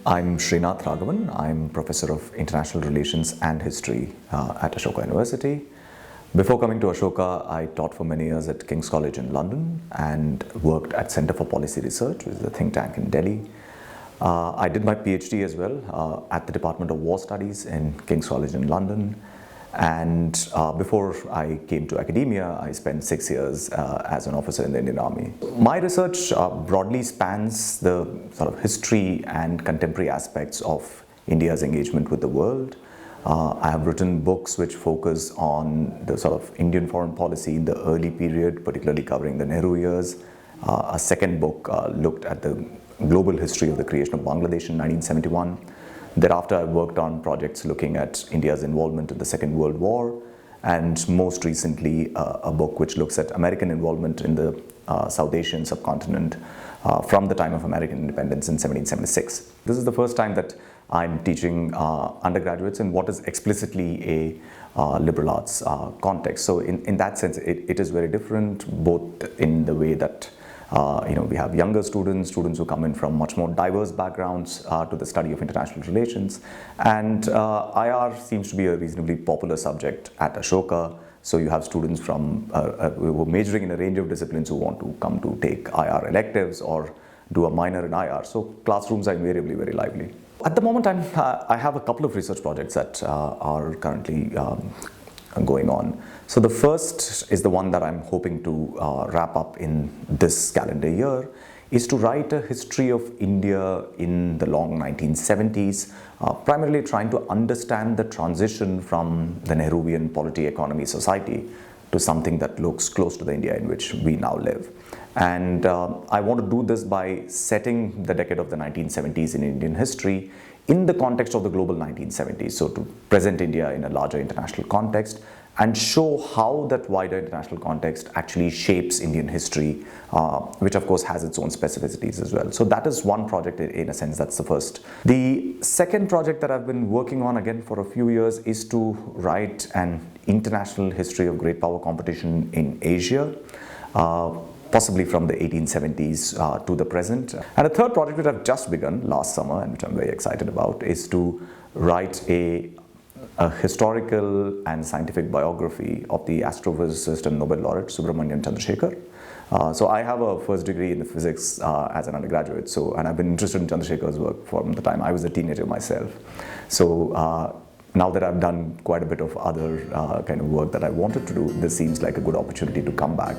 I'm Srinath Raghavan. I'm Professor of International Relations and History at Ashoka University. Before coming to Ashoka, I taught for many years at King's College in London and worked at Centre for Policy Research, which is a think tank in Delhi. I did my PhD as well at the Department of War Studies in King's College in London. And before I came to academia, I spent 6 years as an officer in the Indian Army. My research broadly spans the sort of history and contemporary aspects of India's engagement with the world. I have written books which focus on the sort of Indian foreign policy in the early period, particularly covering the Nehru Years. A second book looked at the global history of the creation of Bangladesh in 1971. Thereafter, I worked on projects looking at India's involvement in the Second World War, and most recently, a book which looks at American involvement in the South Asian subcontinent from the time of American independence in 1776. This is the first time that I'm teaching undergraduates in what is explicitly a liberal arts context. So in that sense, it is very different, both in the way that we have younger students who come in from much more diverse backgrounds to the study of international relations. And IR seems to be a reasonably popular subject at Ashoka. So you have students from who are majoring in a range of disciplines who want to come to take IR electives or do a minor in IR. So classrooms are invariably very lively. At the moment, I have a couple of research projects that are currently going on. So the first is the one that I'm hoping to wrap up in this calendar year, is to write a history of India in the long 1970s, primarily trying to understand the transition from the Nehruvian polity, economy, society to something that looks close to the India in which we now live. And I want to do this by setting the decade of the 1970s in Indian history in the context of the global 1970s, so to present India in a larger international context and show how that wider international context actually shapes Indian history, which of course has its own specificities as well. So that is one project in a sense, that's the first. The second project that I've been working on again for a few years is to write an international history of great power competition in Asia, possibly from the 1870s to the present. And a third project which I've just begun last summer and which I'm very excited about is to write a historical and scientific biography of the astrophysicist and Nobel laureate Subramanian Chandrasekhar. So I have a first degree in physics as an undergraduate, and I've been interested in Chandrasekhar's work from the time I was a teenager myself. So now that I've done quite a bit of other kind of work that I wanted to do, this seems like a good opportunity to come back.